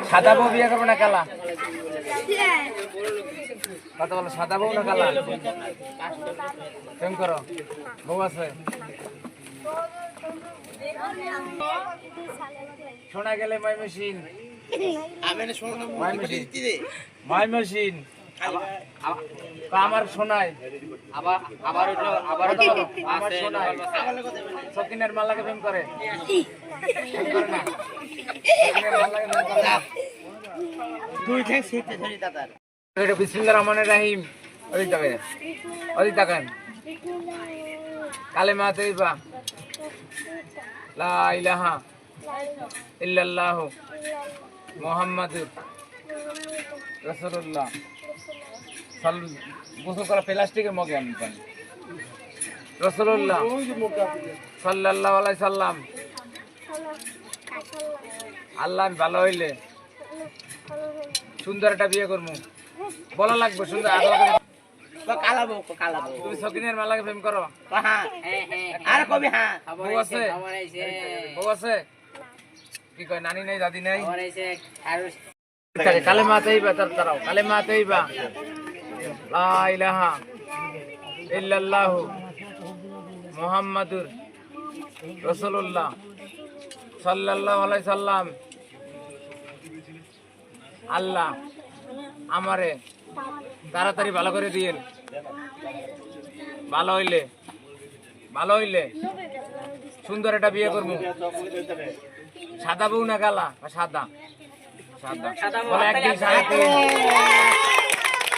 সাদা বউ বিয়ে করবো না কালা? কথা বলো, সাদা বউ না কালা? প্রেম করো, বউ আছে? শোনা গেলে ময়মনসিং, ময়মনসিং আমার শোনায়, আবার আমার শোনায় সকিনের মাল্লাকে প্রেম করে না? বিসমিল্লাহির রহমানির রহিম। ওদিক তাকান। কালেমা তৈবা লা ইলাহা ইল্লাল্লাহু মুহাম্মাদুর রাসূলুল্লাহ। গোসল করা প্লাস্টিকের মগে আমি পানি। রাসূলুল্লাহ সাল্লাল্লাহু আলাইহি সাল্লাম। আল্লাহ আমি ভালো হইলে সুন্দর একটা বিয়ে করবো। বলা লাগবে সুন্দর। তুমি সকিনের মালাকে প্রেম করো? বউ আছে? বউ আছে? কি কয়, নানি নাই, দাদি নাই? কালেমা তৈবা, তারাও কালেমা তৈবা লা ইলাহা ইল্লাল্লাহু মুহাম্মাদুর রাসূলুল্লাহ সাল্লাল্লাহু আলাইহি সাল্লাম। আল্লাহ আমারে তাড়াতাড়ি ভালো করে দিয়েন। ভালো হইলে সুন্দর একটা বিয়ে করবো। সাদা বউ না কালা? সাদা। সাদা বলে 1 2 3.5।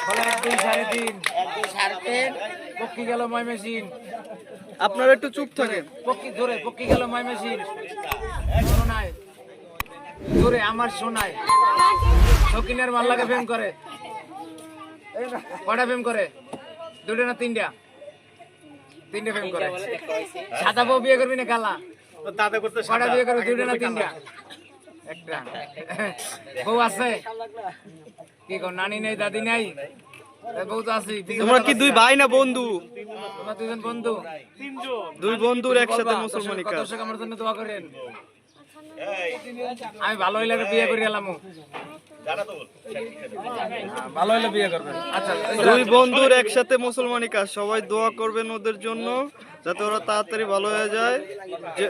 বলে 1 2 3.5। পক্ষী গেল ময়মনসিং। আপনারা একটু চুপ থাকেন। পক্ষী গেল ময়মনসিং। শোনায় জোরে আমার শোনায়। সকিনের মাল্লাকে প্রেম করে? কয়টা প্রেম করে? 2টা না 3টা? 3টে প্রেম করে। সাদা বউ বিয়ে করবি না কালা? কয়টা বিয়ে করবি? 2টা না 3টা? একটা। বউ আছে? কি কর, নানি নাই, দাদি নাই? বউ তো আছে। তোমরা কি 2 ভাই না বন্ধু? তোমরা 2জন বন্ধু? 2 বন্ধুর একসাথে মুসলমানি কাজ। দর্শক আমার জন্য দোয়া করেন। আমি ভালো হইলে বিয়ে করে এলাম। ভালো হইলে বিয়ে করবেন। আচ্ছা, 2 বন্ধুর একসাথে মুসলমানি কাজ। সবাই দোয়া করবেন ওদের জন্য, যাতে ওরা তাড়াতাড়ি ভালো হয়ে যায়।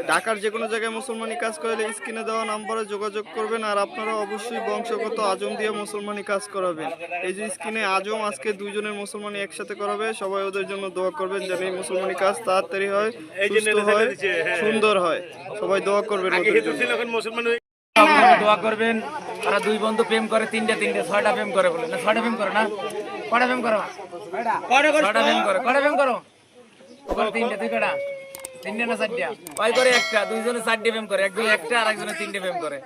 ঢাকার যে কোনো জায়গায় মুসলমানি কাজ করলে স্ক্রিনে দেওয়া নাম্বারে যোগাযোগ করবেন। আর আপনারা অবশ্যই বংশগত আজম দিয়ে মুসলমানি কাজ করাবেন। এই যে স্ক্রিনে আজম, আজকে 2 জনের মুসলমানি একসাথে করাবে। সবাই ওদের জন্য দোয়া করবেন যেন এই মুসলমানি কাজ তাড়াতাড়ি হয়, সুস্থ হয়, সুন্দর হয়। সবাই দোয়া করবেন ওদের জন্য। দোয়া করবেন। তারা 2 বন্ধু প্রেম করে, 3টে 6টা প্রেম করে বলে না? 6টা প্রেম করে না? কয়টা প্রেম করো? 6টা প্রেম করো। কয়টা প্রেম করো? 3টে। তুই কয়টা? 3টে না 4টা? কয় করে? একটা। 2 জনে 4টে প্রেম করে, একজন একটা আর একজনে 3টে প্রেম করে।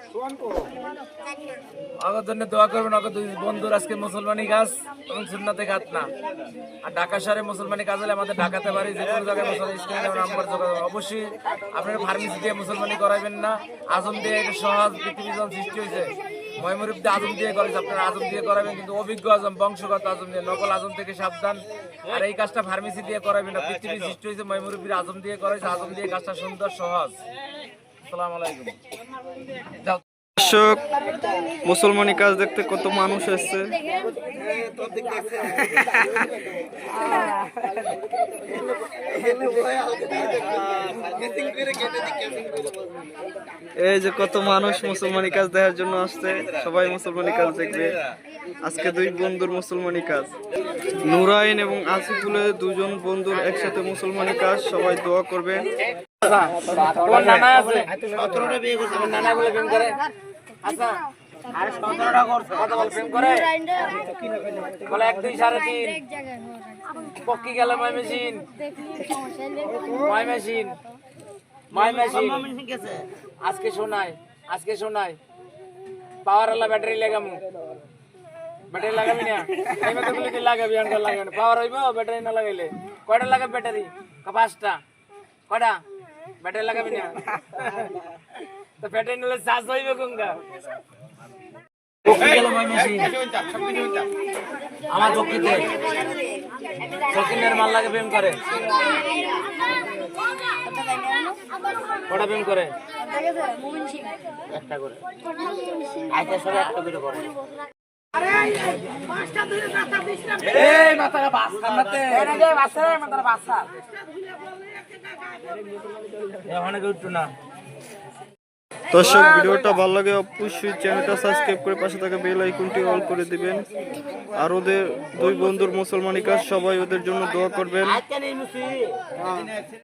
ওদের জন্য দোয়া করবেন। ওদের 2 বন্ধুর আজকে মুসলমানি কাজ এবং সুন্নাতে কাজ না। আর ঢাকা শহরে মুসলমানি কাজ হলে আমাদের ঢাকাতে বাড়ি, যে কোনো জায়গায় মুসলমান স্কুলে নাম্বার যোগাযোগ। অবশ্যই আপনারা ফার্মেসি দিয়ে মুসলমানি করাবেন না। আজম দিয়ে এটা সহজ। পৃথিবী যখন সৃষ্টি হয়েছে ময়মনসিংহে আজম দিয়ে করেছে, আপনারা আজম দিয়ে করাবেন, কিন্তু অভিজ্ঞ আজম, বংশগত আজম দিয়ে। নকল আজম থেকে সাবধান। আর এই কাজটা ফার্মেসি দিয়ে করাবেন না। পৃথিবী সৃষ্টি হয়েছে ময়মনসিংহের আজম দিয়ে করেছে। আজম দিয়ে কাজটা সুন্দর, সহজ। আসসালামু আলাইকুম। দর্শক, মুসলমানি কাজ দেখতে কত মানুষ এসছে। এই যে কত মানুষ মুসলমানি কাজ দেখার জন্য আসছে। সবাই মুসলমানি কাজ দেখবে। আজকে 2 বন্ধুর মুসলমানি কাজ। নুরাইন এবং আসিফুলের 2 জন বন্ধুর একসাথে মুসলমানি কাজ। সবাই দোয়া করবেন। নানা আছে 17টা বিয়ে করছে। নানা বলে প্রেম করে? আচ্ছা, আর 17টা করছে। কথা বল, প্রেম করে? বলে 1 2 3.5। পক্ষী গেল ময়মনসিং। আজকে শোনায় পাওয়ার আলা ব্যাটারি লাগামু। ব্যাটারি লাগাবি না? এই মতো বলে কি লাগাবি? আনকাল লাগাবি না। পাওয়ার হইব ব্যাটারি না লাগাইলে? কয়টা লাগাবি ব্যাটারি? 5টা। কয়টা ব্যাটারি লাগাবি না? তো ব্যাটারি নিলে চার্জ হইবে কোনটা? আমার বকরিতে সকিনের মাল লাগে প্রেম করে কটা প্রেম করে একটা করে আইটা সরে একটা করে করে এই মাথাটা বাস কান্নাতে এনে দে বাসা মাথাটা বাসা এ অনেক উঠতো না। দর্শক ভিডিওটা ভালো লাগে অবশ্যই চ্যানেলটা সাবস্ক্রাইব করে পাশে থাকা বেল আইকনটি অল করে দিবেন। আর ওদের দুই বন্ধুর মুসলমানি কাজ, সবাই ওদের জন্য দোয়া করবেন।